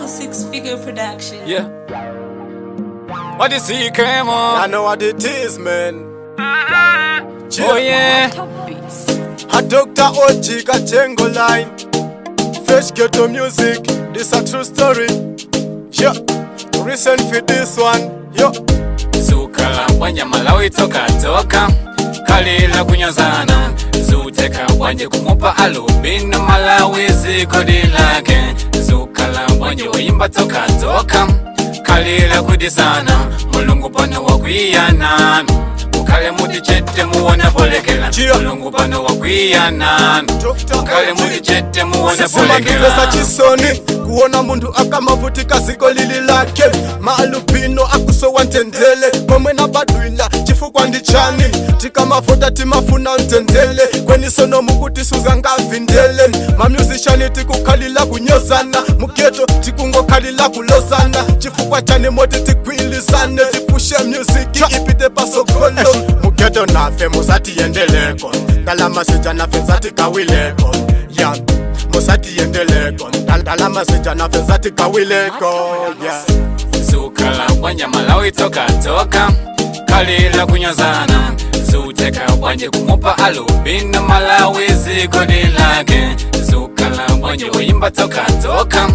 Full six-figure production. Yeah. What is CK MOOH? I know what it is, man. Oh yeah. A Dr. OG Kajengo line. Fresh ghetto music. This a true story. Yeah. Recent for this one. Yo. Zikukhala bwanj Malawi toka kalila kunyazana zuteka bwanj kumupa alubino Malawi zikodi lake zikukhala bwanj wimba toka kalila kudisana mulungu pano wakwiyana ukale muti chete muona polekela mulungu pano wakwiyana ukale muti chete muona polekela chisoni kuona mundu akamavutika ziko lili lake maalupino akusowa ntendele pomwe na badwila chifukwa ndi chani tikamafota timafuna ntendele kwenisono mukuti suzangavindele mamusician tikukhalila kunyozana mugeto tikungokhalila kulozana chifukwa chani moti tigwilisane tipushe music ipite pasokolo mugeto nafe musatiyendeleko ndalama sija nafe zatikawileko yeah. Musatiyendeleko ndalama sija nafe zatikawileko yeah. Zikukhala bwanj Malawi toka kalila kunyazana zuteka bwanj kumupa alubino Malawi zikodi lake zikukhala bwanj wimba toka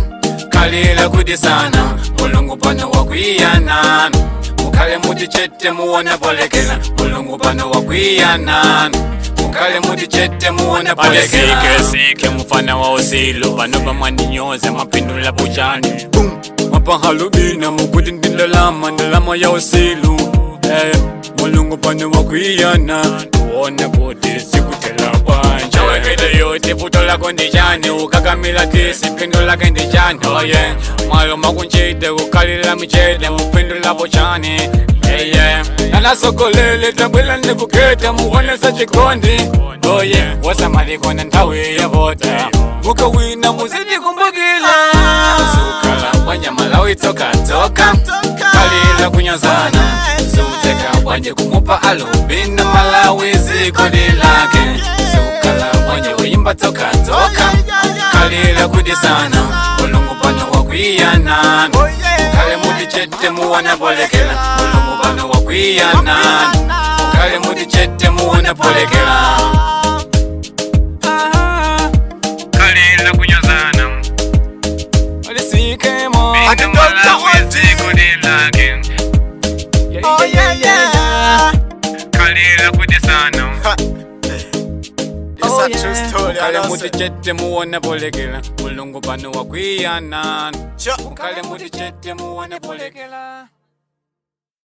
kalila kudisana mulungu pano wakwiyana ukale muti chete muona polekela mulungu pano wakwiyana ukale muti chete muona polekela sike mufana wa usilu pano pamwandinyoze mapindula bujani mapahalubina mukuti ndalama ya usilu mulungu pano wakwiyana tuone kuti sikutela bwanj awekede yote futo lako ndijani ukakamila kisi pindo lake ndijani oye malo makunchite kukalila michede mupindula bochani nanasokolele tabwela ndikuketa muonesa chikondi oye wasamalikona nthawi ya vota mukawina muzidi kumbukila zikukhala bwanj Malawi toka kalila kunyazana zuteka bwanj kumupa alubino Malawi zikodi lake zikukhala bwanj wimba toka kalila kudisana mulungu pano wakwiyana ukale muti chete muona polekela mulungu pano wakwiyana ukale muti chete muona polekela kalila kunyazana What is CK MOOH? Malawi zikodi lake Oh yeah yeah. kalila kudisana It's a true story. ukale muti chete muona polekela mulungu pano wakwiyana Sure. ukale muti chete muona polekela